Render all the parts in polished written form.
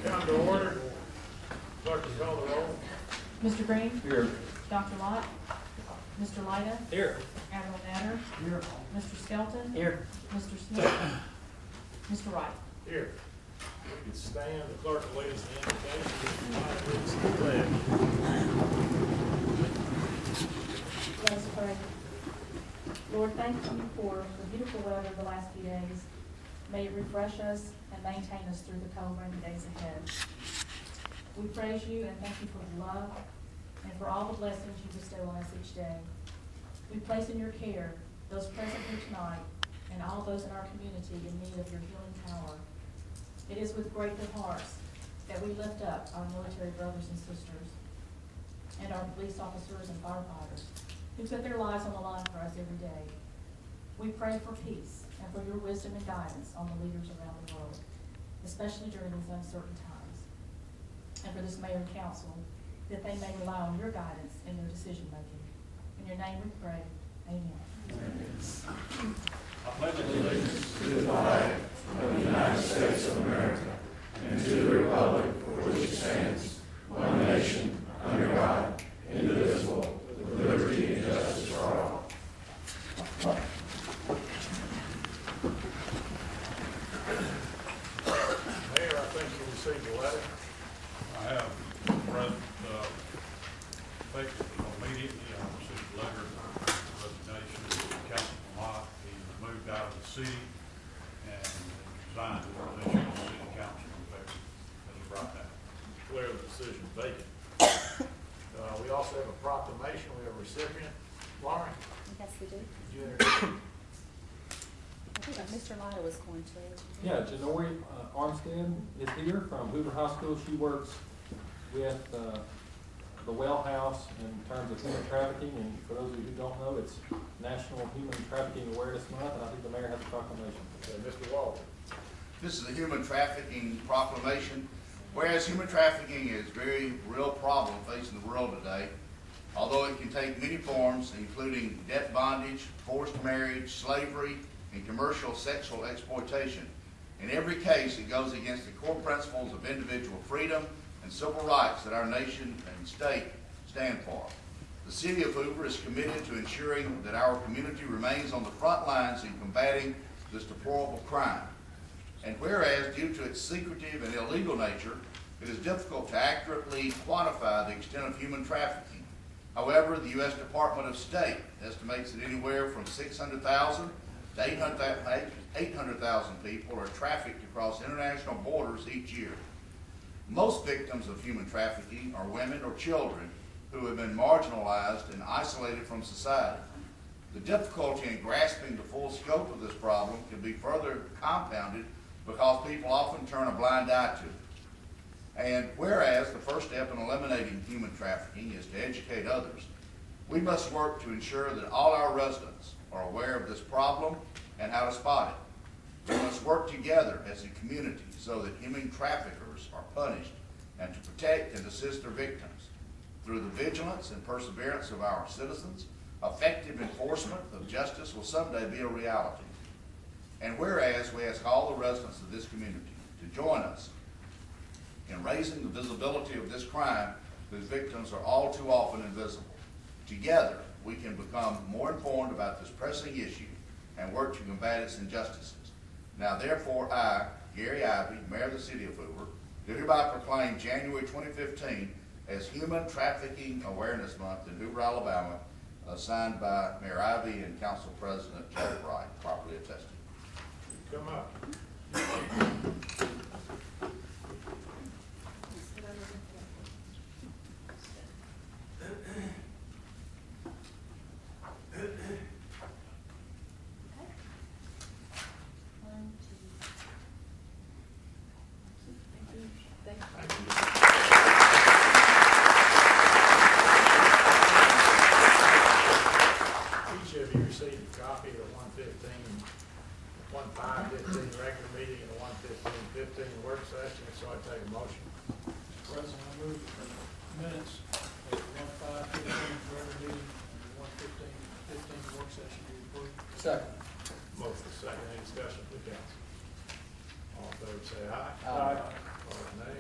Come to order. Clerk, will call the roll. Mr. Green? Here. Dr. Lott? Mr. Lyda? Here. Admiral Natter? Here. Mr. Skelton? Here. Mr. Smith? Mr. Wright? Here. We can stand. The clerk will lead us in the invocation. Please the pledge. Let us pray. Lord, thank you for the beautiful weather the last few days. May it refresh us and maintain us through the cold, rainy days ahead. We praise you and thank you for the love and for all the blessings you bestow on us each day. We place in your care those present here tonight and all those in our community in need of your healing power. It is with grateful hearts that we lift up our military brothers and sisters and our police officers and firefighters who put their lives on the line for us every day. We pray for peace and for your wisdom and guidance on the leaders around the world, especially during these uncertain times. And for this mayor and council, that they may rely on your guidance in their decision making. In your name we pray. Amen. I pledge allegiance to the flag of the United States of America and to the republic for which it stands, one nation, under God, indivisible, with liberty and justice for all. Mayor, I think you received a letter. I have, President, effective immediately, I received a letter of resignation of Councilman Lott. He moved out of the city and resigned his position as city councilman effective as of right now. Declare the decision vacant. We also have a proclamation. We have a recipient. Lauren, Yes, we do. did you introduce? I think Mr. Lyda was going to. Yeah, Janori Armstead is here from Hoover High School. She works with the Well House in terms of human trafficking. And for those of you who don't know, it's National Human Trafficking Awareness Month, and I think the mayor has a proclamation. Mr. Walter. This is a human trafficking proclamation. Whereas human trafficking is a very real problem facing the world today, although it can take many forms, including debt bondage, forced marriage, slavery, and commercial sexual exploitation. In every case, it goes against the core principles of individual freedom and civil rights that our nation and state stand for. The City of Hoover is committed to ensuring that our community remains on the front lines in combating this deplorable crime. And whereas, due to its secretive and illegal nature, it is difficult to accurately quantify the extent of human trafficking. However, the U.S. Department of State estimates that anywhere from 600,000 to 800,000 people are trafficked across international borders each year. Most victims of human trafficking are women or children who have been marginalized and isolated from society. The difficulty in grasping the full scope of this problem can be further compounded because people often turn a blind eye to it. And whereas the first step in eliminating human trafficking is to educate others, we must work to ensure that all our residents are aware of this problem and how to spot it. We must work together as a community so that human traffickers are punished and to protect and assist their victims. Through the vigilance and perseverance of our citizens, effective enforcement of justice will someday be a reality. And whereas we ask all the residents of this community to join us in raising the visibility of this crime whose victims are all too often invisible. Together, we can become more informed about this pressing issue and work to combat its injustices. Now, therefore, I, Gary Ivey, Mayor of the City of Hoover, do hereby proclaim January 2015 as Human Trafficking Awareness Month in Hoover, Alabama, signed by Mayor Ivey and Council President Joe Wright, properly attested. Come up. Each of you received a copy of the 115, 15 regular meeting and the 115 Second. Motion is second, any discussion from the council? All in favor say aye. Aye. Opposed, nay.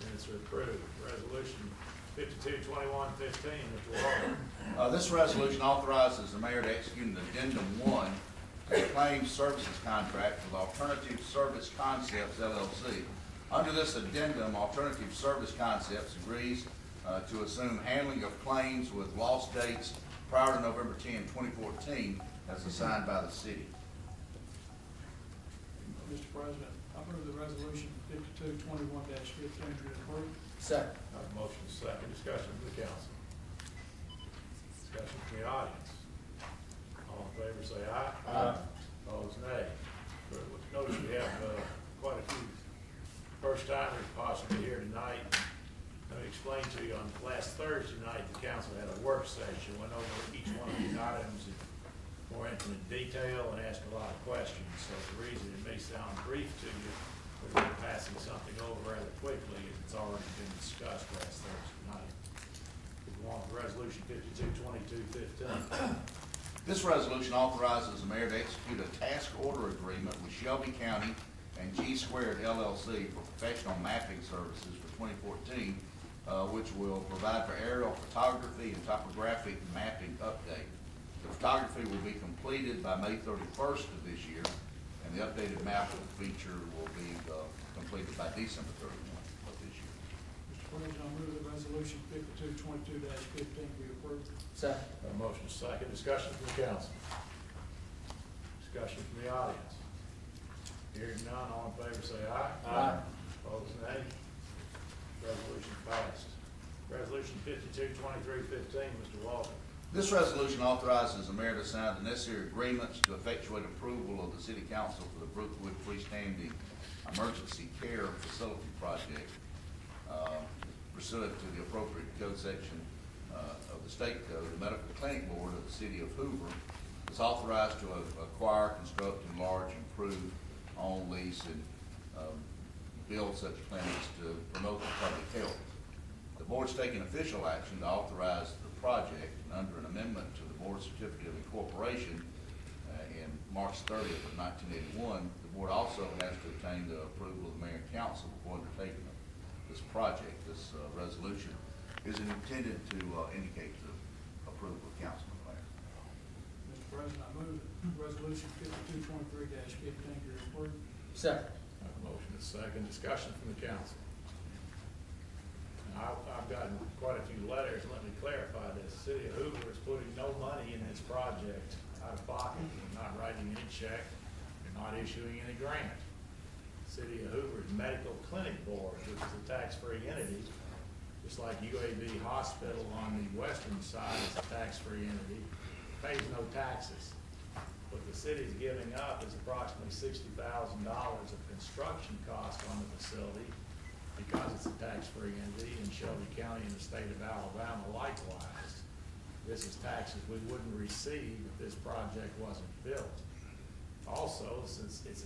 Minutes are approved. Resolution 52-21-15, Mr. Walker. This resolution authorizes the mayor to execute an addendum 1 to the claims services contract with Alternative Service Concepts LLC. Under this addendum, Alternative Service Concepts agrees to assume handling of claims with lost dates prior to November 10, 2014, as assigned by the city. Mr. President, I move the resolution 52-21-15 be approved. Second. Have a motion is second, discussion from the council. Discussion from the audience. All in favor say aye. Aye. Opposed, nay. Notice we have quite a few first-timers possibly here tonight. Let me explain to you, on last Thursday night, the council had a work session, went over each one of these items in more intimate detail and asked a lot of questions. So the reason it may sound brief to you, we're going to be passing something over rather quickly, as it's already been discussed last Thursday night. We go on to resolution 52-22-15. This resolution authorizes the mayor to execute a task order agreement with Shelby County and G Squared LLC for professional mapping services for 2014, which will provide for aerial photography and topographic mapping update. The photography will be completed by May 31st of this year, and the updated map feature will be completed by December 31 of this year. Mr. President, I move the resolution 52-22-15 be approved. Second. A motion is second, discussion from the council. Discussion from the audience. Hearing none, all in favor say aye. Aye. Opposed, nay. Resolution passed. Resolution 52-23-15, Mr. Walker. This resolution authorizes the mayor to sign the necessary agreements to effectuate approval of the city council for the Brookwood freestanding emergency care facility project pursuant to the appropriate code section of the state code. The medical clinic board of the city of Hoover is authorized to acquire, construct, enlarge, improve, own, lease, and build such clinics to promote the public health. The board's taking official action to authorize the project, and under an amendment to the board certificate of incorporation in March 30th of 1981, the board also has to obtain the approval of the mayor and council before undertaking this project. This resolution is intended to indicate the approval of council and the mayor. Mr. President, I move the resolution 52-23-15 be approved. Second. I have a motion is second, discussion from the council. Now, I've gotten quite a few letters, let me clarify this. The city of Hoover is putting no money in this project out of pocket. They're not writing any check, they're not issuing any grant. The city of Hoover's Medical Clinic Board, which is a tax-free entity, just like UAB Hospital on the western side is a tax-free entity, pays no taxes. What the city's giving up is approximately $60,000 of construction cost on the facility, because it's a tax-free entity, in Shelby County and the state of Alabama likewise. This is taxes we wouldn't receive if this project wasn't built. Also, since it's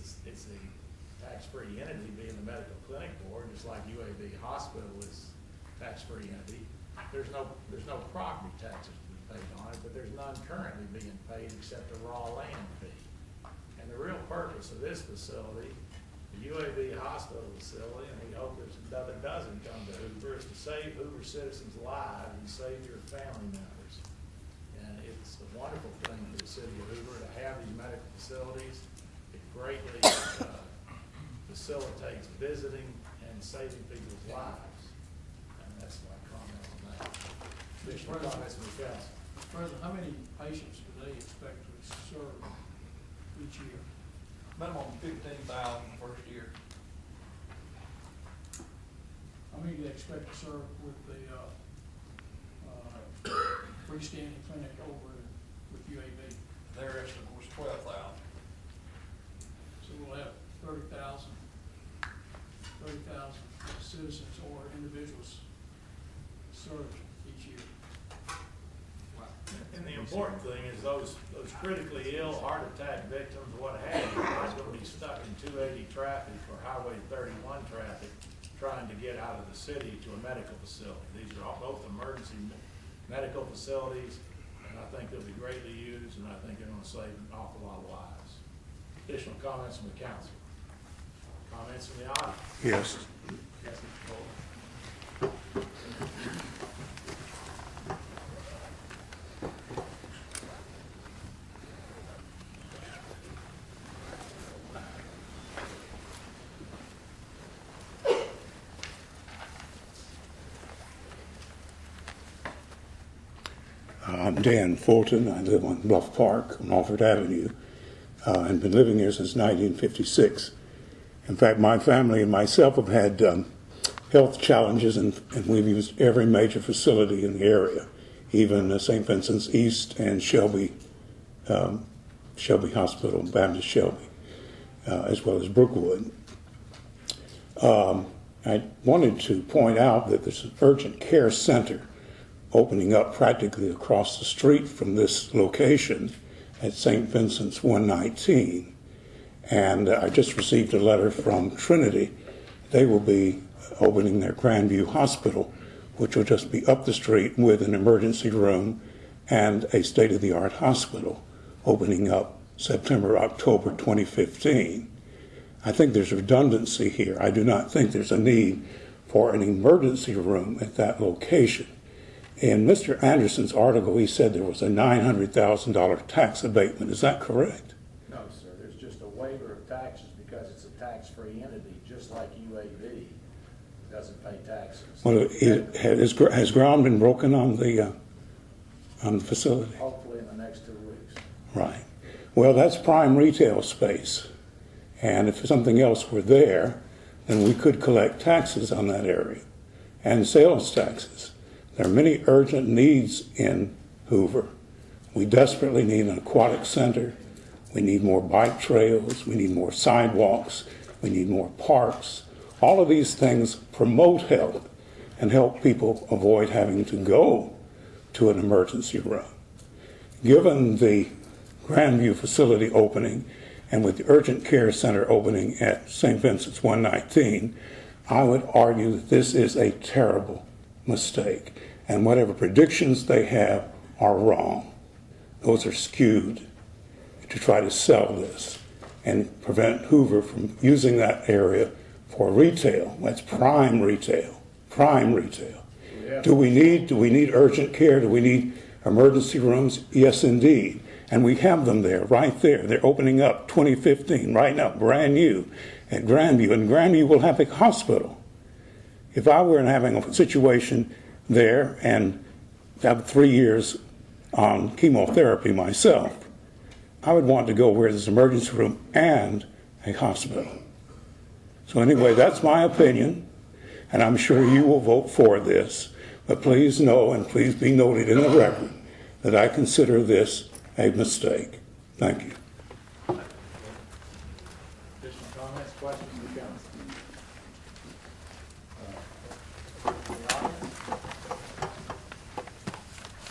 a tax-free entity, being the medical clinic board, just like UAB Hospital is tax-free entity, there's no property taxes to be paid on it, but there's none currently being paid except a raw land fee. And the real purpose of this facility, the UAB Hospital facility, and we hope there's another dozen come to Hoover, is to save Hoover citizens' lives and save your family members. And it's a wonderful thing for the city of Hoover to have these medical facilities. It greatly facilitates visiting and saving people's lives. And that's my comment on that. Additional comments from the council. Mr. President, how many patients do they expect to serve each year? Minimum 15,000 first year. How many do they expect to serve with the freestanding clinic over with UAB? Their estimate was 12,000. So we'll have 30,000 citizens or individuals served each year. And the important thing is those critically ill, heart attack victims, what have you, are going to be stuck in 280 traffic or Highway 31 traffic trying to get out of the city to a medical facility. These are all both emergency medical facilities, and and I think they'll be greatly used, and I think they're gonna save an awful lot of lives. Additional comments from the council? Comments from the audience? Yes. Yes, Mr. Cole. I'm Dan Fulton. I live on Bluff Park on Alford Avenue and been living here since 1956. In fact, my family and myself have had health challenges, and we've used every major facility in the area, even St. Vincent's East and Shelby Hospital, Baptist Shelby, as well as Brookwood. I wanted to point out that there's an urgent care center opening up practically across the street from this location at St. Vincent's 119. And I just received a letter from Trinity. They will be opening their Grandview Hospital, which will just be up the street with an emergency room and a state-of-the-art hospital, opening up September, October 2015. I think there's redundancy here. I do not think there's a need for an emergency room at that location. In Mr. Anderson's article, he said there was a $900,000 tax abatement. Is that correct? No, sir. There's just a waiver of taxes because it's a tax-free entity, just like UAB. It doesn't pay taxes. Well, has ground been broken on the facility? Hopefully in the next 2 weeks. Right. Well, that's prime retail space. And if something else were there, then we could collect taxes on that area and sales taxes. There are many urgent needs in Hoover. We desperately need an aquatic center. We need more bike trails. We need more sidewalks. We need more parks. All of these things promote health and help people avoid having to go to an emergency room. Given the Grandview facility opening and with the urgent care center opening at St. Vincent's 119, I would argue that this is a terrible mistake. And whatever predictions they have are wrong. Those are skewed to try to sell this and prevent Hoover from using that area for retail. That's prime retail. Prime retail. Do we need urgent care? Do we need emergency rooms? Yes, indeed. And we have them there, right there. They're opening up 2015, right now, brand new at Grandview. And Grandview will have a hospital. If I were having a situation there and have 3 years on chemotherapy myself, I would want to go where there's an emergency room and a hospital. So anyway, that's my opinion, and I'm sure you will vote for this. But please know, and please be noted in the record, that I consider this a mistake. Thank you. Additional comments, questions from the council?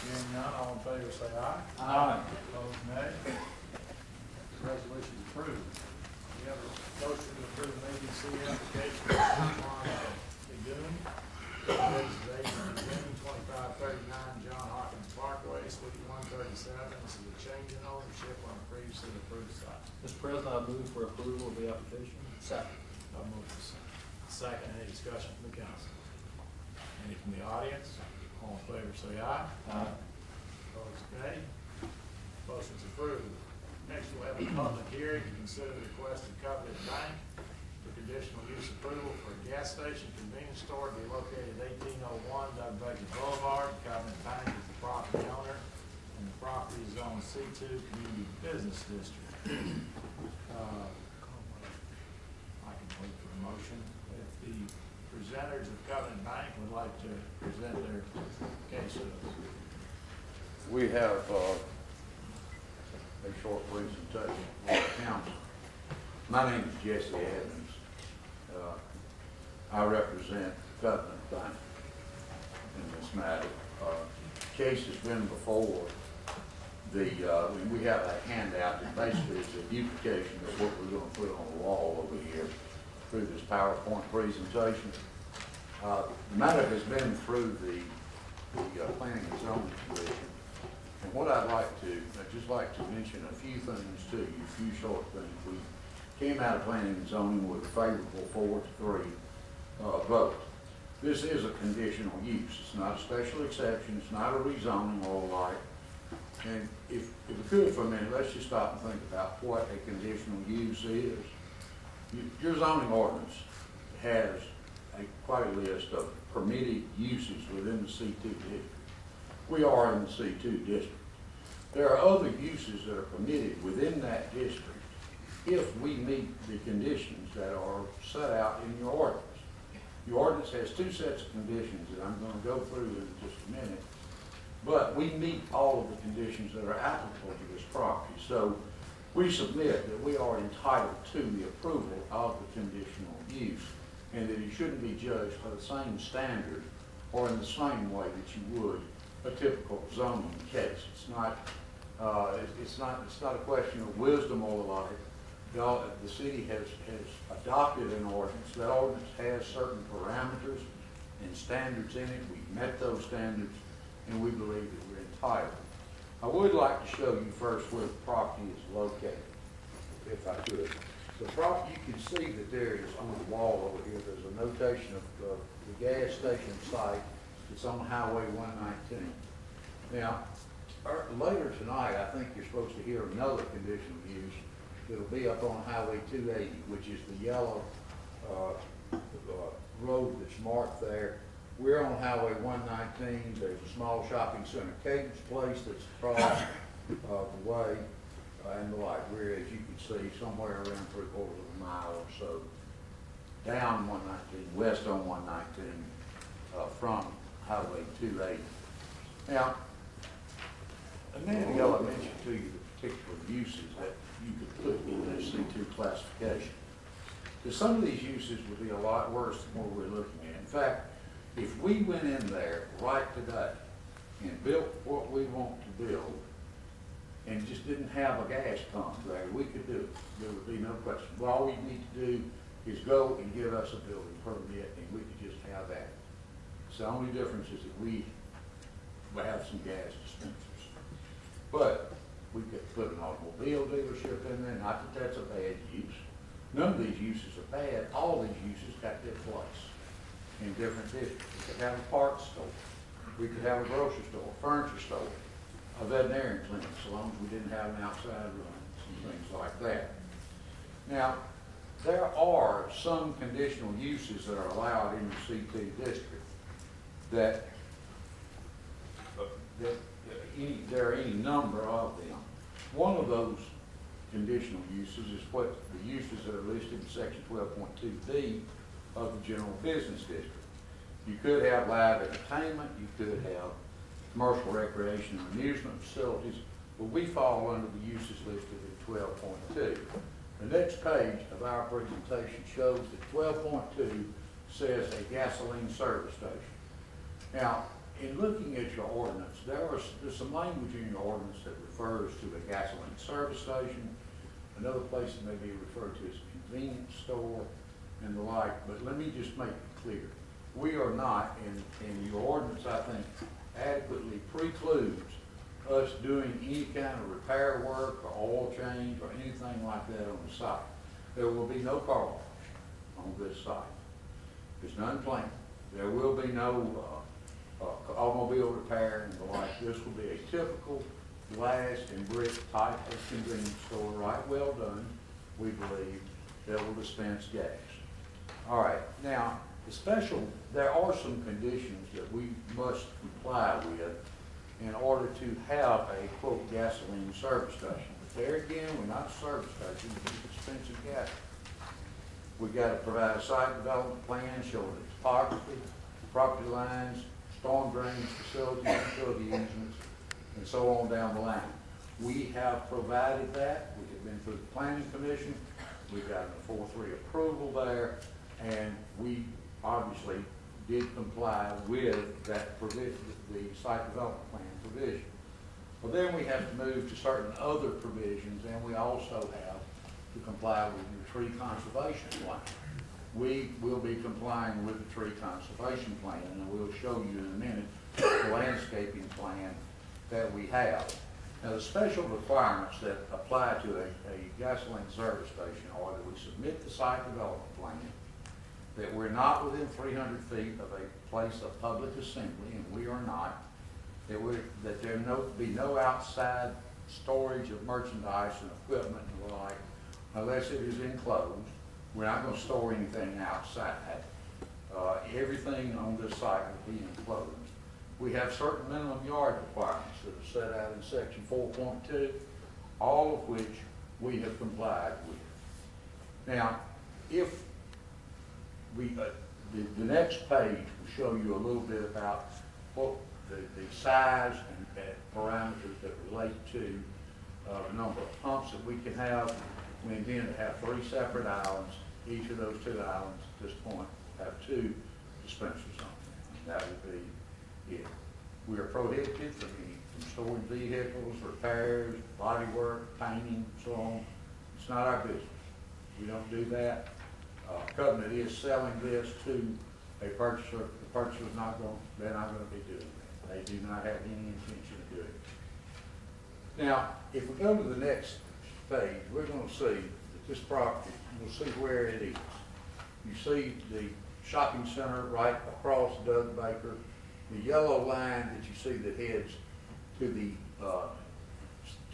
Hearing none, all in favor say aye. Aye. Opposed, nay. Resolution approved. We have a motion to approve an ABC application on Lagoon. Today's date is June 2539, John Hawkins Parkway, Suite 137. This is a change in ownership on a previously approved site. Mr. President, I move for approval of the application. Second. I'll move this. Second, any discussion from the council? Any from the audience? All in favor say aye. Aye. Opposed, nay. Motion's approved. Next, we'll have a public hearing to consider the request of Covenant Bank for conditional use approval for a gas station convenience store to be located at 1801 Doug Baker Boulevard. Covenant Bank is the property owner, and the property is on C2 Community Business District. I can wait for a motion. If the presenters of Covenant Bank would like to present their case to us. We have a short presentation for the council. My name is Jesse Evans. I represent Covenant Bank in this matter. Case has been before we have a handout that basically is a duplication of what we're going to put on the wall over here through this PowerPoint presentation. The matter has been through the Planning and Zoning Commission, and what I'd just like to mention a few things to you, a few short things. We came out of planning and zoning with a favorable 4-3 vote. This is a conditional use. It's not a special exception. It's not a rezoning or the like. And if we could for a minute, let's just stop and think about what a conditional use is. Your zoning ordinance has quite a list of permitted uses within the C2 district. We are in the C2 district. There are other uses that are permitted within that district if we meet the conditions that are set out in your ordinance. Your ordinance has two sets of conditions that I'm going to go through in just a minute, but we meet all of the conditions that are applicable to this property. So we submit that we are entitled to the approval of the conditional use, and that it shouldn't be judged by the same standard or in the same way that you would a typical zoning case. It's not a question of wisdom or the like. The city has adopted an ordinance. That ordinance has certain parameters and standards in it. We've met those standards, and we believe that we're entitled. I would like to show you first where the property is located, if I could. The property, you can see that there is on the wall over here, there's a notation of the gas station site. It's on Highway 119. Now, later tonight, I think you're supposed to hear another conditional use. It'll be up on Highway 280, which is the yellow road that's marked there. We're on Highway 119. There's a small shopping center, Cadence Place, that's across the way, and the like. We're, as you can see, somewhere around 3/4 of a mile or so down 119, west on 119, from Highway 280. Now, a minute ago I mentioned to you the particular uses that you could put in this C2 classification. Because some of these uses would be a lot worse than what we're looking at. In fact, if we went in there right today and built what we want to build and just didn't have a gas pump there, we could do it. There would be no question. Well, all we need to do is go and give us a building permit, and we could just have that. So the only difference is that we have some gas dispensers. But we could put an automobile dealership in there. Not that that's a bad use. None of these uses are bad. All these uses got their place in different districts. We could have a parts store. We could have a grocery store, a furniture store, a veterinarian clinic, so long as we didn't have an outside room and things like that. Now, there are some conditional uses that are allowed in the C2 district that there are any number of them. One of those conditional uses is what the uses that are listed in section 12.2B of the general business district. You could have live entertainment, you could have commercial recreation and amusement facilities, but we fall under the uses listed in 12.2. The next page of our presentation shows that 12.2 says a gasoline service station. Now, in looking at your ordinance, there's some language in your ordinance that refers to a gasoline service station. Another place that may be referred to as a convenience store and the like. But let me just make it clear. We are not, in your ordinance, I think, adequately precludes us doing any kind of repair work or oil change or anything like that on the site. There will be no car wash on this site. There's none planned. There will be no automobile repair and the like. This will be a typical glass and brick type of convenience store, right well done, we believe, that will dispense gas. All right, now, there are some conditions that we must comply with in order to have a, quote, gasoline service station. But there again, we're not a service station, we're dispensing gas. We've got to provide a site development plan showing the topography, property lines, storm drainage facilities, utility easements, and so on down the line. We have provided that. We have been through the planning commission. We've got a 4-3 approval there, and we obviously did comply with that provision, the site development plan provision. Well, then we have to move to certain other provisions, and we also have to comply with the tree conservation plan. We will be complying with the tree conservation plan, and we'll show you in a minute the landscaping plan that we have. Now, the special requirements that apply to a gasoline service station are that we submit the site development plan, that we're not within 300 feet of a place of public assembly, and we are not, that there be no outside storage of merchandise and equipment and the like, unless it is enclosed. We're not going to store anything outside. Everything on this site will be enclosed. We have certain minimum yard requirements that are set out in section 4.2, all of which we have complied with. Now, if we, the next page will show you a little bit about what the size and parameters that relate to the number of pumps that we can have. We intend to have 3 separate islands. Each of those 2 islands at this point have 2 dispensers on them. And that will be it. We are prohibited from storing vehicles, repairs, body work, painting, and so on. It's not our business. We don't do that. Covenant is selling this to a purchaser. The purchaser's they're not going to be doing that. They do not have any intention of doing it. Now, if we go to the next page, we're going to see that this property, we'll see where it is. You see the shopping center right across Doug Baker. The yellow line that you see that heads to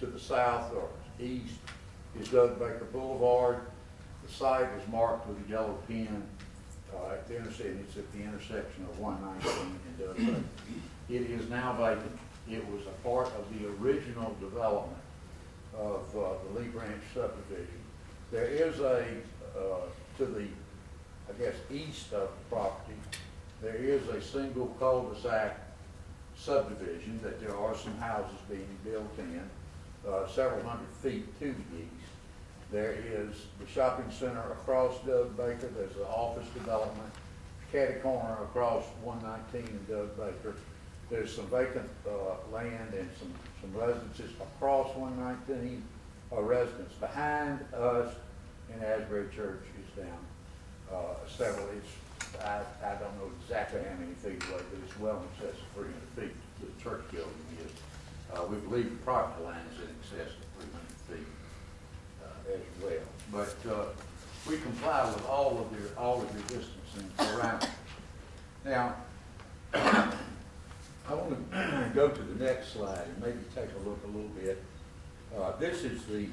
the south or east is Doug Baker Boulevard. The site is marked with a yellow pin at the intersection. It's at the intersection of 119 and Doug Baker. It is now vacant. It was a part of the original development of the Lee Branch subdivision. There is to the, I guess, east of the property, there is a single cul-de-sac subdivision that there are some houses being built in, several hundred feet to the east. There is the shopping center across Doug Baker. There's the office development, catty corner across 119 and Doug Baker. There's some vacant land and some residences across 119, residents behind us, and Asbury Church is down several. I don't know exactly how many feet away, but it's well in excess of 300 feet to the church building is. We believe the property line is in excess of 300 feet as well. But we comply with all of your distancing around. Now, I want to go to the next slide and maybe take a look a little bit. This is the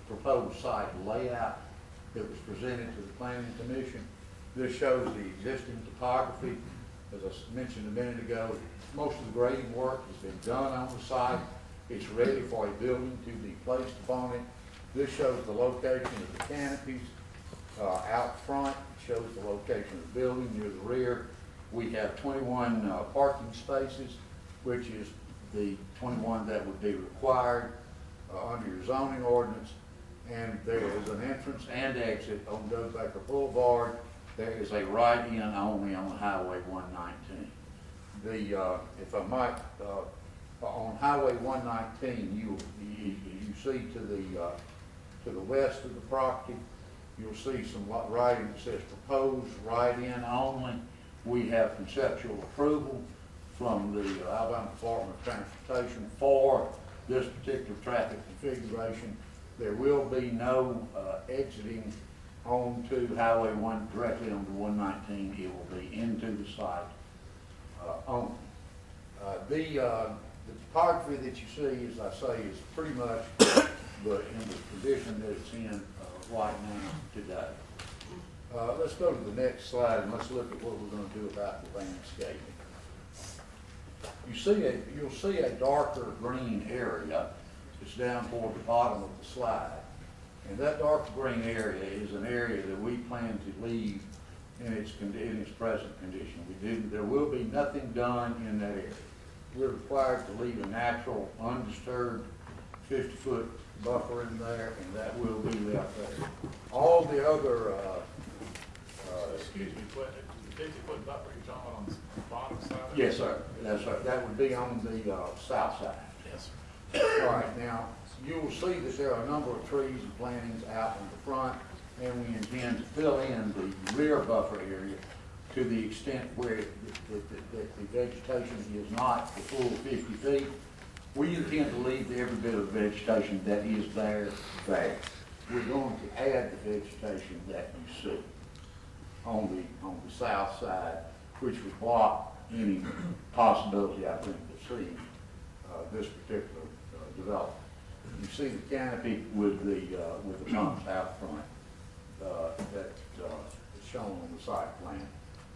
proposed site layout that was presented to the Planning Commission. This shows the existing topography. As I mentioned a minute ago, most of the grading work has been done on the site. It's ready for a building to be placed upon it. This shows the location of the canopies out front. It shows the location of the building near the rear. We have 21 parking spaces, which is the 21 that would be required under your zoning ordinance. And there is an entrance and exit on Doug Baker Boulevard. There is a right-in only on Highway 119. If I might, on Highway 119, you see to the west of the property, you'll see some writing that says proposed right-in only. We have conceptual approval from the Alabama Department of Transportation for this particular traffic configuration. There will be no exiting onto Highway 1 directly onto 119. It will be into the site only. The topography that you see, as I say, is pretty much but in the condition that it's in right now today. Let's go to the next slide and let's look at what we're going to do about the landscaping. You'll see a darker green area that's down toward the bottom of the slide. And that dark green area is an area that we plan to leave in its present condition. There will be nothing done in that area. We're required to leave a natural, undisturbed 50-foot buffer in there, and that will be left there. All the other, excuse me, the 50-foot buffer you're talking on the bottom side? Yes, sir. That's right. That would be on the south side. Yes. All right. Now, you will see that there are a number of trees and plantings out in the front, and we intend to fill in the rear buffer area to the extent where the vegetation is not the full 50 feet. We intend to leave every bit of vegetation that is there, there. We're going to add the vegetation that you see on the south side, which would block any possibility, I think, of seeing this particular development. You see the canopy with the pumps out front that is shown on the site plan.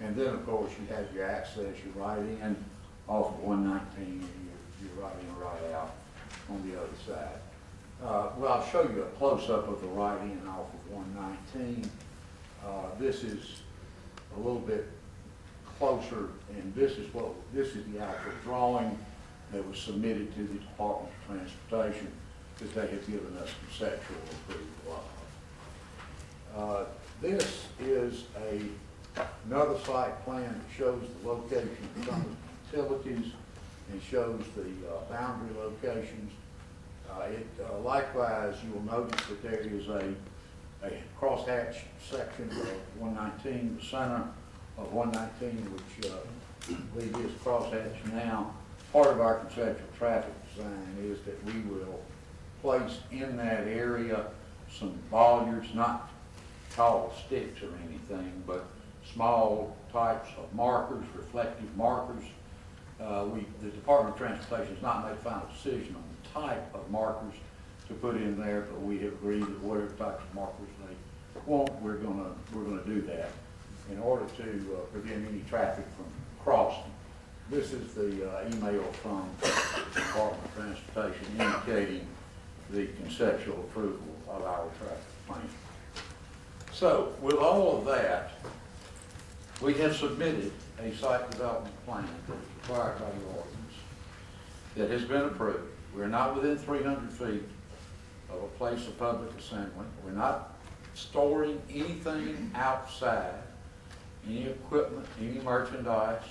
And then, of course, you have your access, your right in off of 119, and your right in, right out on the other side. Well, I'll show you a close-up of the right in off of 119. This is a little bit closer, and this is the actual drawing that was submitted to the Department of Transportation that they have given us conceptual approval of. This is another site plan that shows the location of some of the utilities and shows the boundary locations. Likewise, you will notice that there is a crosshatch section of 119, the center of 119, which leads this crosshatch. Now, part of our conceptual traffic design is that we will place in that area some bollards, not tall sticks or anything, but small types of markers, reflective markers. The Department of Transportation has not made a final decision on the type of markers to put in there, but we have agreed that whatever types of markers they want, we're gonna do that in order to prevent any traffic from crossing. This is the email from the Department of Transportation indicating the conceptual approval of our traffic plan. So, with all of that, we have submitted a site development plan that is required by the ordinance that has been approved. We're not within 300 feet of a place of public assembly. We're not storing anything outside, any equipment, any merchandise,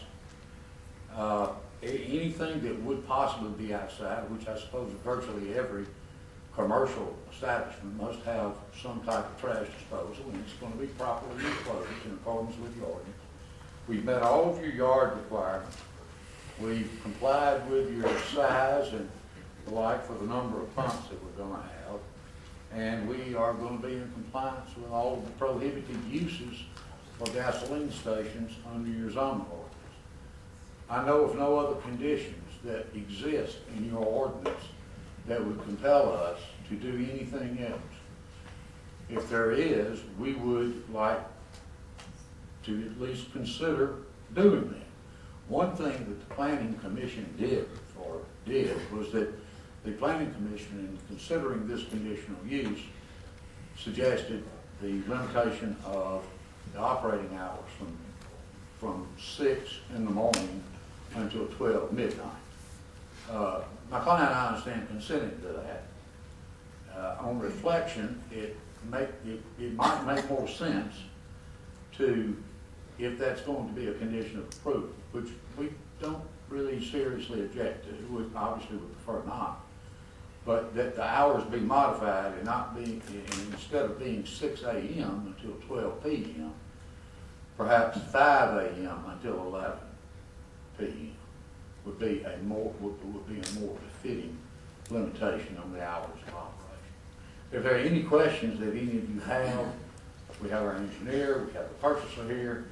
anything that would possibly be outside, which I suppose virtually every commercial establishment must have some type of trash disposal, and it's going to be properly enclosed in accordance with the ordinance. We've met all of your yard requirements. We've complied with your size and the like for the number of pumps that we're going to have. And we are going to be in compliance with all of the prohibited uses for gasoline stations under your zoning ordinance. I know of no other conditions that exist in your ordinance that would compel us to do anything else. If there is, we would like to at least consider doing that. One thing that the Planning Commission did was that the Planning Commission, in considering this conditional use, suggested the limitation of the operating hours from 6 in the morning until 12 midnight. My client, I understand, consented to that. On reflection, it might make more sense to, if that's going to be a condition of approval, which we don't really seriously object to, we obviously would prefer not, but that the hours be modified and not be, instead of being 6 a.m. until 12 p.m., perhaps 5 a.m. until 11 p.m. would be a more befitting limitation on the hours of operation. If there are any questions that any of you have, we have our engineer, we have the purchaser here.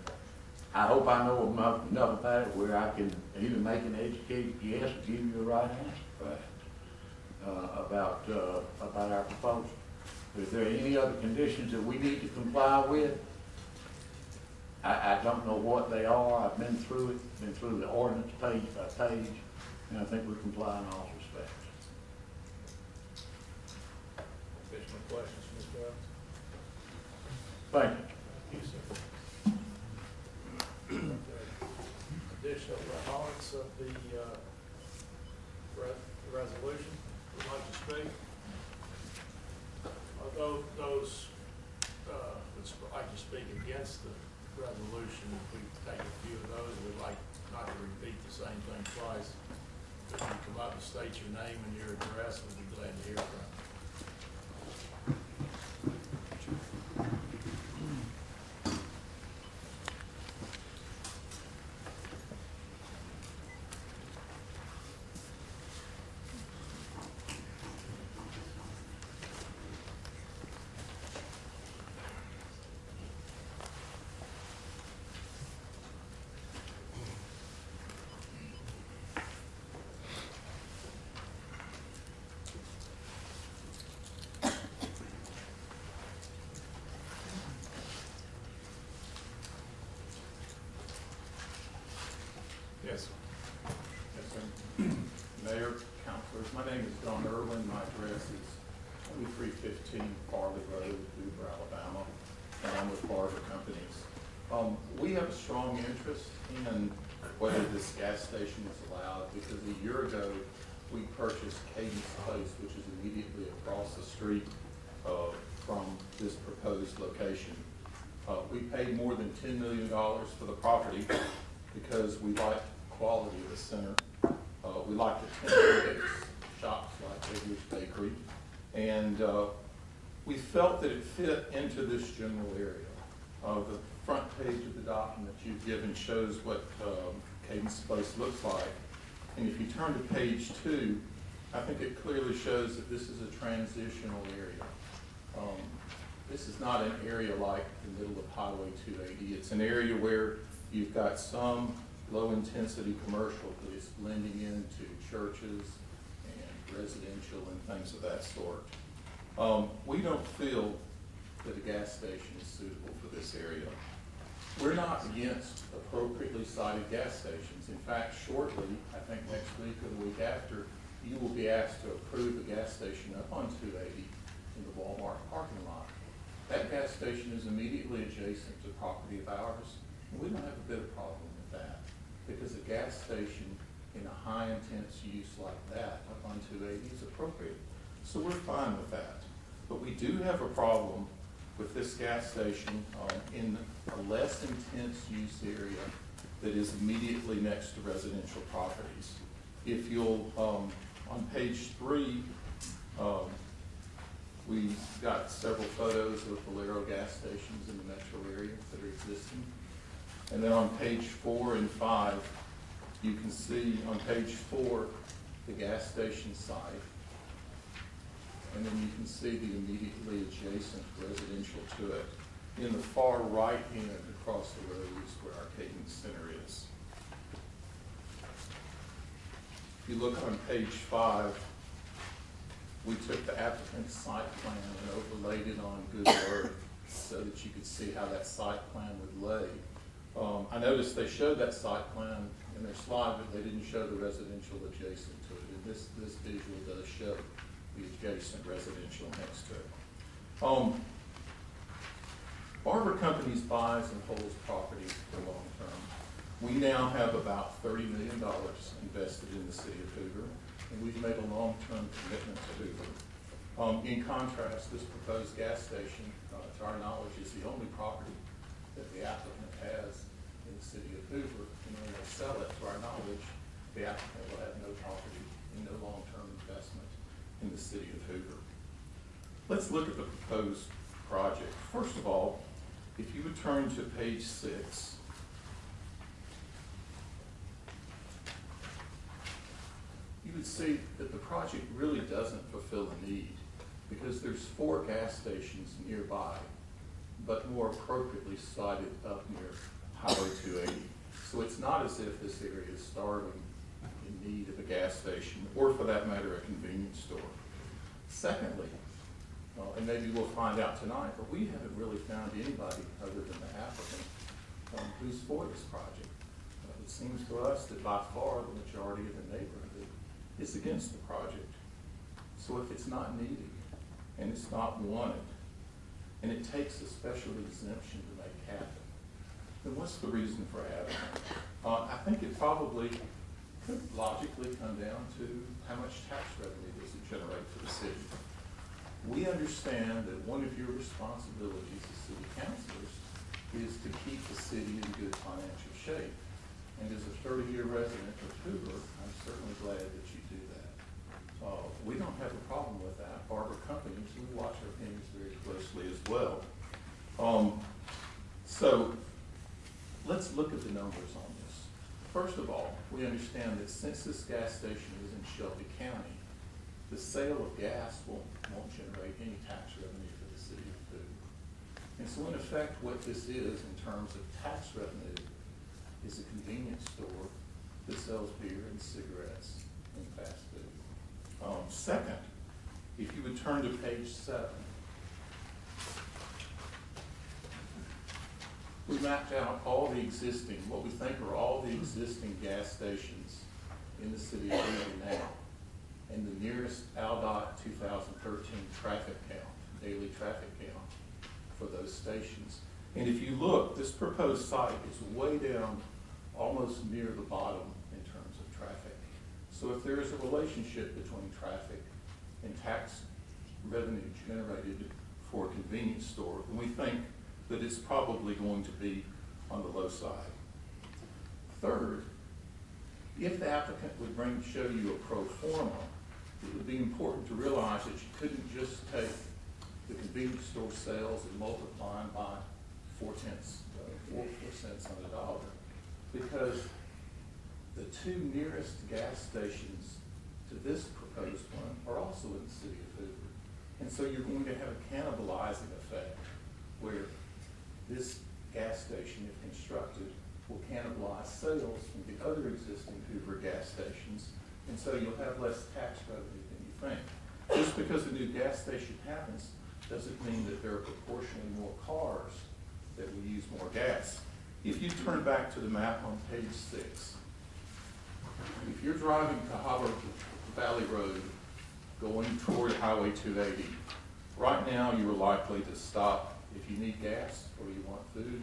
I hope I know enough about it where I can either make an educated guess or give you the right answer about our proposal. But if there are any other conditions that we need to comply with, I don't know what they are. I've been through the ordinance page by page, and I think we comply in all respects. Additional questions, Mr. Evans? Thank you. Yes, sir. Additional proponents of the resolution would like to speak? Although those would like to speak against the resolution, if we take a few of those, we'd like not to repeat the same thing twice. If you come up and state your name and your address, we'd be glad to hear from you. Mayor, councilors, my name is Don Irwin. My address is 2315 Farley Road, Hoover, Alabama, and I'm with Barber Companies. We have a strong interest in whether this gas station is allowed because a year ago we purchased Cadence Place, which is immediately across the street from this proposed location. We paid more than $10 million for the property because we like the quality of the center. We like the temporary shops like Edwards Bakery, and we felt that it fit into this general area. The front page of the document you've given shows what Cadence Place looks like. And if you turn to page 2, I think it clearly shows that this is a transitional area. This is not an area like the middle of Highway 280. It's an area where you've got some low-intensity commercial that is blending into churches and residential and things of that sort. We don't feel that a gas station is suitable for this area. We're not against appropriately sited gas stations. In fact, shortly, I think next week or the week after, you will be asked to approve a gas station up on 280 in the Walmart parking lot. That gas station is immediately adjacent to property of ours, and we don't have a bit of problem with that because a gas station in a high intense use like that up on 280 is appropriate. So we're fine with that. But we do have a problem with this gas station in a less intense use area that is immediately next to residential properties. If you'll, on page 3, we've got several photos of Valero gas stations in the metro area that are existing. And then on page 4 and 5, you can see on page 4 the gas station site. And then you can see the immediately adjacent residential to it. In the far right hand across the road is where our Cadence Center is. If you look on page 5, we took the applicant's site plan and overlaid it on Google Earth so that you could see how that site plan would lay. I noticed they showed that site plan in their slide, but they didn't show the residential adjacent to it. And this visual does show the adjacent residential next to it. Barber Companies buys and holds properties for long term. We now have about $30 million invested in the city of Hoover, and we've made a long-term commitment to Hoover. In contrast, this proposed gas station, to our knowledge, is the only property that the applicant has in the city of Hoover, and when they sell it, to our knowledge, the applicant will have no property and no long-term investment in the city of Hoover. Let's look at the proposed project. First of all, if you would turn to page 6, you would see that the project really doesn't fulfill a need because there's 4 gas stations nearby, but more appropriately sited up near Highway 280. So it's not as if this area is starving in need of a gas station, or for that matter, a convenience store. Secondly, and maybe we'll find out tonight, but we haven't really found anybody other than the applicant who's for this project. It seems to us that by far the majority of the neighborhood is against the project. So if it's not needed and it's not wanted, and it takes a special exemption to make it happen, then what's the reason for having it? I think it probably could logically come down to how much tax revenue does it generate for the city. We understand that one of your responsibilities as city councilors is to keep the city in good financial shape. And as a 30-year resident of Hoover, I'm certainly glad that you do that. We don't have a problem with that. Barber Companies, we watch our pennies very closely as well. So let's look at the numbers on this. First of all, we understand that since this gas station is in Shelby County, the sale of gas won't generate any tax revenue for the city of Hoover. And so in effect, what this is in terms of tax revenue is a convenience store that sells beer and cigarettes and fast food. Second, if you would turn to page 7, we mapped out all the existing, what we think are all the existing gas stations in the city of Hoover now. traffic count, daily traffic count for those stations. And if you look, this proposed site is way down, almost near the bottom in terms of traffic. So if there is a relationship between traffic and tax revenue generated for a convenience store, then we think that it's probably going to be on the low side. Third, if the applicant would show you a pro forma, it would be important to realize that you couldn't just take the convenience store sales and multiply them by 4 cents on the dollar, because the two nearest gas stations to this proposed one are also in the city of Hoover. And so you're going to have a cannibalizing effect where this gas station, if constructed, will cannibalize sales from the other existing Hoover gas stations, and so you'll have less tax revenue than you think. Just because a new gas station happens doesn't mean that there are proportionally more cars that will use more gas. If you turn back to the map on page 6, if you're driving to Hoover Valley Road going toward Highway 280, right now you are likely to stop if you need gas or you want food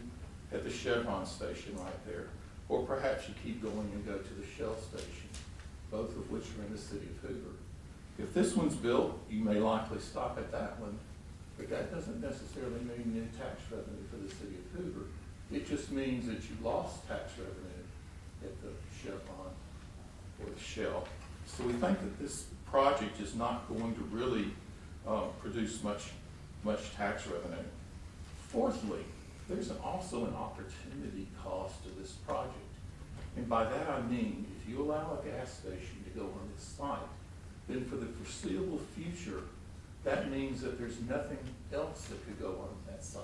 at the Chevron station right there, or perhaps you keep going and go to the Shell station, both of which are in the city of Hoover. If this one's built, you may likely stop at that one, but that doesn't necessarily mean new tax revenue for the city of Hoover. It just means that you lost tax revenue at the Chevron or the Shell. So we think that this project is not going to really produce much tax revenue. Fourthly, there's also an opportunity cost to this project. And by that I mean, if you allow a gas station to go on this site, then for the foreseeable future, that means that there's nothing else that could go on that site,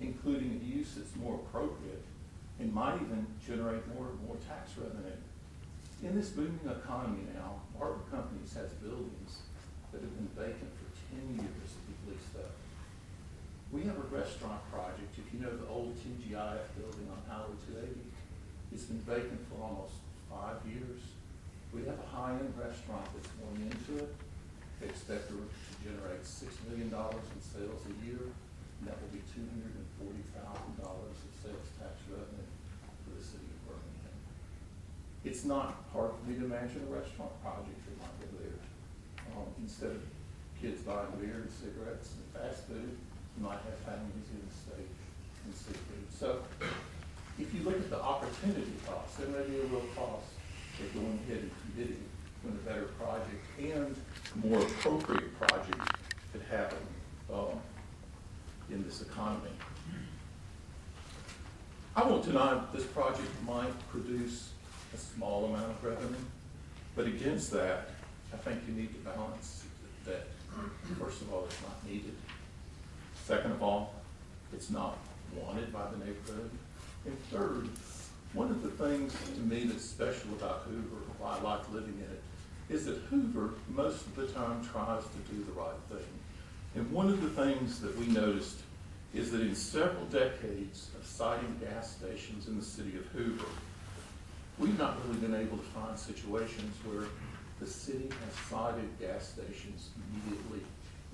including a use that's more appropriate and might even generate more tax revenue. In this booming economy now, Martin Companies has buildings that have been vacant for 10 years that we've leased up. We have a restaurant project, if you know the old TGIF building on Highway 280, it's been vacant for almost 5 years. We have a high-end restaurant that's going into it. They expect to generate $6 million in sales a year, and that will be $240,000 of sales tax revenue for the city of Birmingham. It's not hard for me to imagine a restaurant project that might go there. Instead of kids buying beer and cigarettes and fast food, you might have families in the state and seafood. So if you look at the opportunity cost, there may be a real cost of going ahead and committing when a better project and more appropriate project could happen in this economy. I won't deny that this project might produce a small amount of revenue, but against that, I think you need to balance that. First of all, it's not needed. Second of all, it's not wanted by the neighborhood. And third, one of the things to me that's special about Hoover, why I like living in it, is that Hoover most of the time tries to do the right thing. And one of the things that we noticed is that in several decades of siting gas stations in the city of Hoover, we've not really been able to find situations where the city has sited gas stations immediately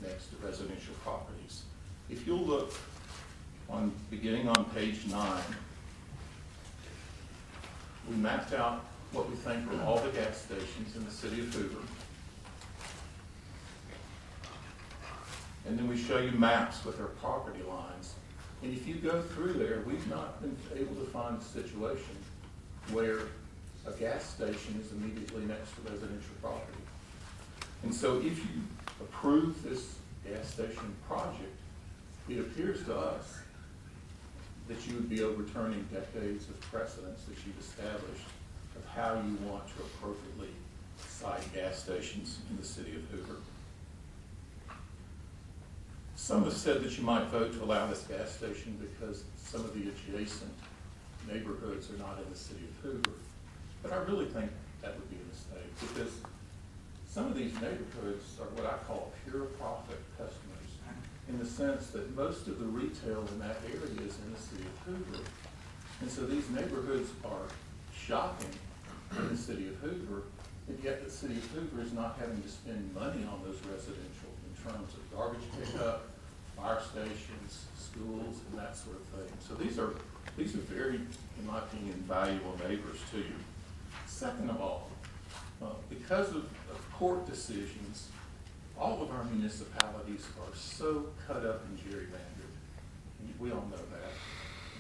next to residential properties. If you'll look beginning on page 9, we mapped out what we think are all the gas stations in the city of Hoover. And then we show you maps with their property lines. And if you go through there, we've not been able to find a situation where a gas station is immediately next to residential property. And so if you approve this gas station project, it appears to us that you would be overturning decades of precedents that you've established of how you want to appropriately site gas stations in the city of Hoover. Some have said that you might vote to allow this gas station because some of the adjacent neighborhoods are not in the city of Hoover. But I really think that would be a mistake, because some of these neighborhoods are what I call pure profit customers, in the sense that most of the retail in that area is in the city of Hoover. And so these neighborhoods are shopping in the city of Hoover, and yet the city of Hoover is not having to spend money on those residential and terms of garbage pickup, fire stations, schools, and that sort of thing. So these are very, in my opinion, valuable neighbors to you. Second of all, because of court decisions, all of our municipalities are so cut up and gerrymandered, and we all know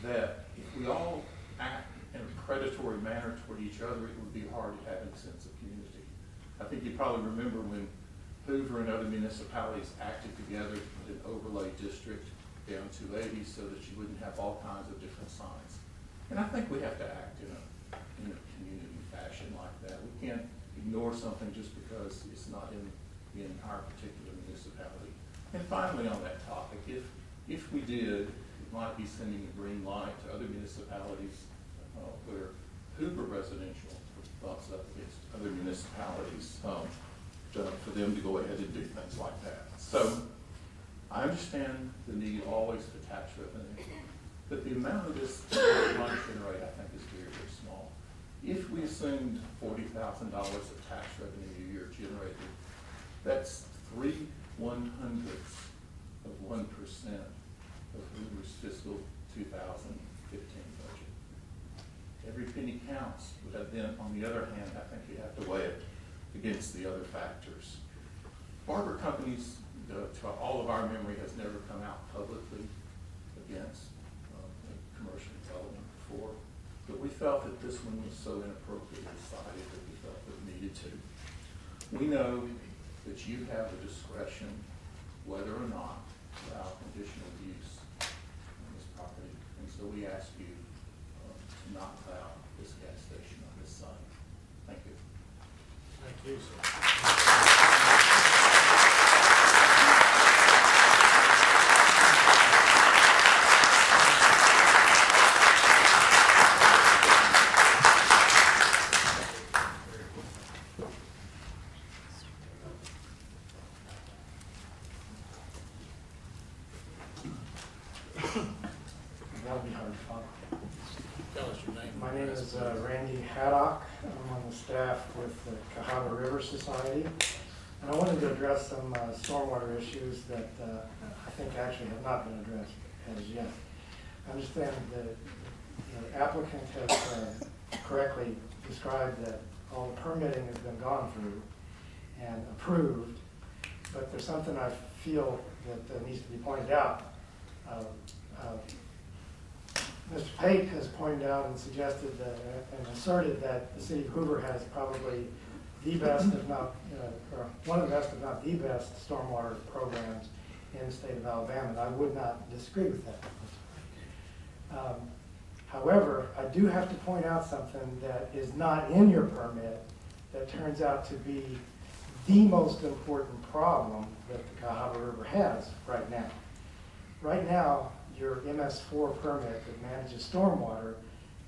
that if we all act in a predatory manner toward each other, it would be hard to have a sense of community. I think you probably remember when Hoover and other municipalities acted together to put an overlay district down 280 so that you wouldn't have all kinds of different signs. And I think we have to act in a community fashion like that. We can't ignore something just because it's not in our particular municipality. And finally on that topic, if we did, it might be sending a green light to other municipalities where Hoover residential bumps up against other municipalities for them to go ahead and do things like that. So I understand the need always for tax revenue, but the amount of this monetary rate I think is very, very small. If we assumed $40,000 of tax revenue a year generated, that's 3/100ths of 1% of Hoover's fiscal 2015 budget. Every penny counts, but then on the other hand, I think you have to weigh it against the other factors. Barber companies, to all of our memory, has never come out publicly against commercial development before, but we felt that this one was so inappropriately cited that we felt that we needed to. We know that you have the discretion whether or not to allow conditional use on this property, and so we ask you to not allow this gas station on this site. Thank you. Thank you, sir. That'll be hard to follow. Tell us your name. My name is Randy Haddock. I'm on the staff with the Cahaba River Society. And I wanted to address some stormwater issues that I think actually have not been addressed as yet. I understand that the applicant has correctly described that all the permitting has been gone through and approved, but there's something I feel that needs to be pointed out. Mr. Pate has pointed out and suggested that, and asserted that the city of Hoover has probably the best, if not, or one of the best, if not the best, stormwater programs in the state of Alabama. And I would not disagree with that. However, I do have to point out something that is not in your permit that turns out to be the most important problem that the Cahaba River has right now. Right now, your MS4 permit that manages stormwater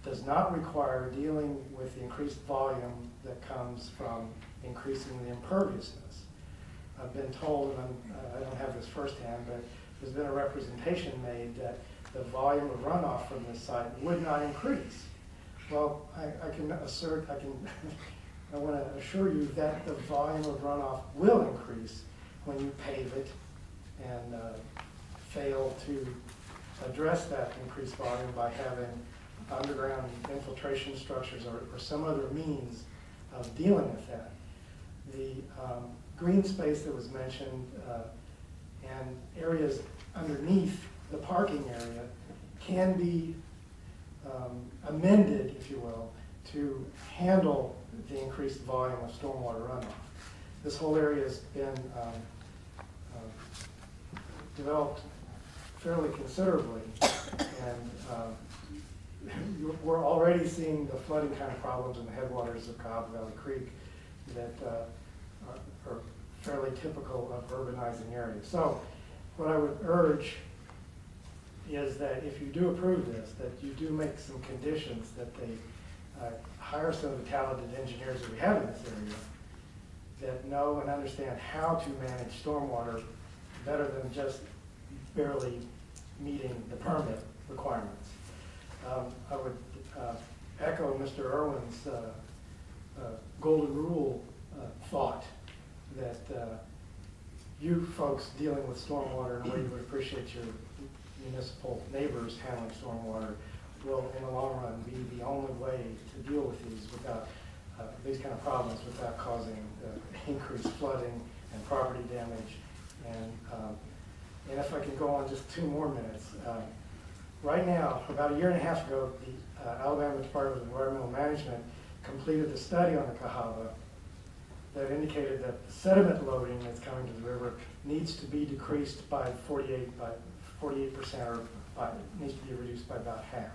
does not require dealing with the increased volume that comes from increasing the imperviousness. I've been told, and I don't have this firsthand, but there's been a representation made that the volume of runoff from this site would not increase. Well, I can assert, I want to assure you that the volume of runoff will increase when you pave it and fail to address that increased volume by having underground infiltration structures or some other means of dealing with that. The green space that was mentioned and areas underneath the parking area can be amended, if you will, to handle the increased volume of stormwater runoff. This whole area has been developed fairly considerably, and we're already seeing the flooding kind of problems in the headwaters of Cobb Valley Creek that are fairly typical of urbanizing areas. So what I would urge is that if you do approve this, that you do make some conditions that they hire some of the talented engineers that we have in this area that know and understand how to manage stormwater better than just barely meeting the permit requirements. I would echo Mr. Irwin's golden rule thought that you folks dealing with stormwater in a way you would appreciate your municipal neighbors handling stormwater will, in the long run, be the only way to deal with these kind of problems without causing increased flooding and property damage. And if I can go on just 2 more minutes. Right now, about a year and a half ago, the Alabama Department of Environmental Management completed a study on the Cahaba that indicated that the sediment loading that's coming to the river needs to be decreased by 48%, or needs to be reduced by about half.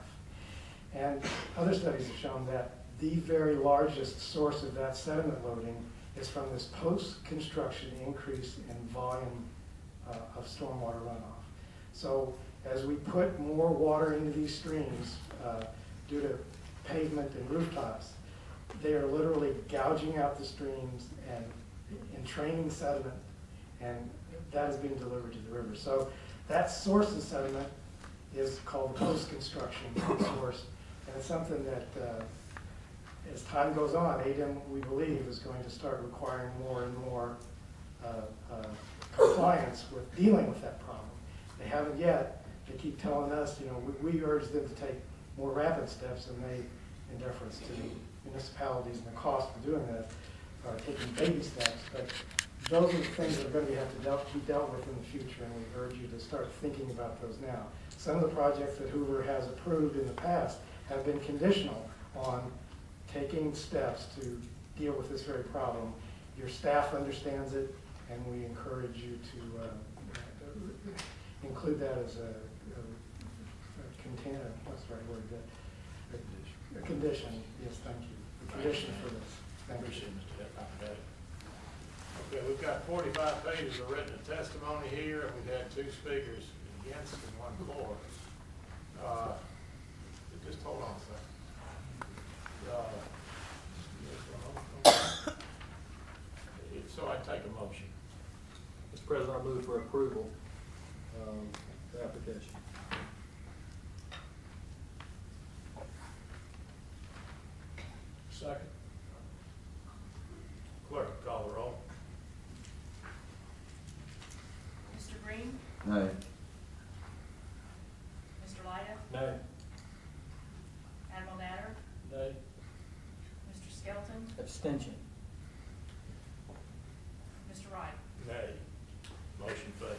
And other studies have shown that the very largest source of that sediment loading is from this post-construction increase in volume of stormwater runoff. So as we put more water into these streams due to pavement and rooftops, they are literally gouging out the streams and entraining sediment, and that is being delivered to the river. So that source of sediment is called the post-construction source, and it's something that as time goes on, ADEM, we believe, is going to start requiring more and more compliance with dealing with that problem. They haven't yet. They keep telling us, we urge them to take more rapid steps, and they, in deference to the municipalities and the cost of doing that, are taking baby steps. But those are the things that are going to have to be dealt with in the future, and we urge you to start thinking about those now. Some of the projects that Hoover has approved in the past have been conditional on taking steps to deal with this very problem. Your staff understands it, and we encourage you to include that as a what's the right word? A condition. Yes, thank you. A condition for this. Thank you. Okay, we've got 45 pages of written testimony here, and we've had 2 speakers against and 1 for. Just hold on a second. So I take a motion. Mr. President, I move for approval of the application. Second. Clerk, call the roll. Mr. Green? Nay. Mr. Lyda? Nay. Admiral Natter? Nay. Mr. Skelton? Abstention. Mr. Wright? Nay. Motion fails.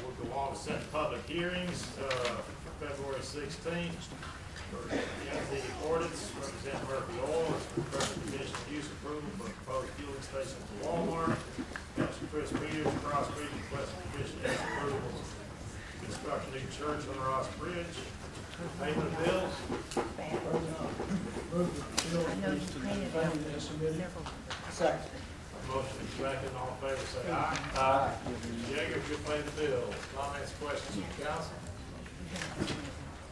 We'll go on to set public hearings, February 16th. For the ordinance, Representative Murphy Oil is requesting conditional use approval for a proposed fueling station at the Walmart. Councilor Chris Peters, Cross Creek, requesting conditional use approval. Construction of the church on the Ross Bridge. Payment of bills. Move the bill as submitted. Second. Motion is second. All in favor say aye. Aye. Yeager, if you'll pay the bills. Comments, questions from the council?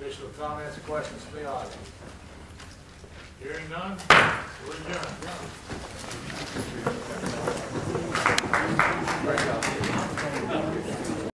Additional comments, questions from the audience? Hearing none, we're adjourned.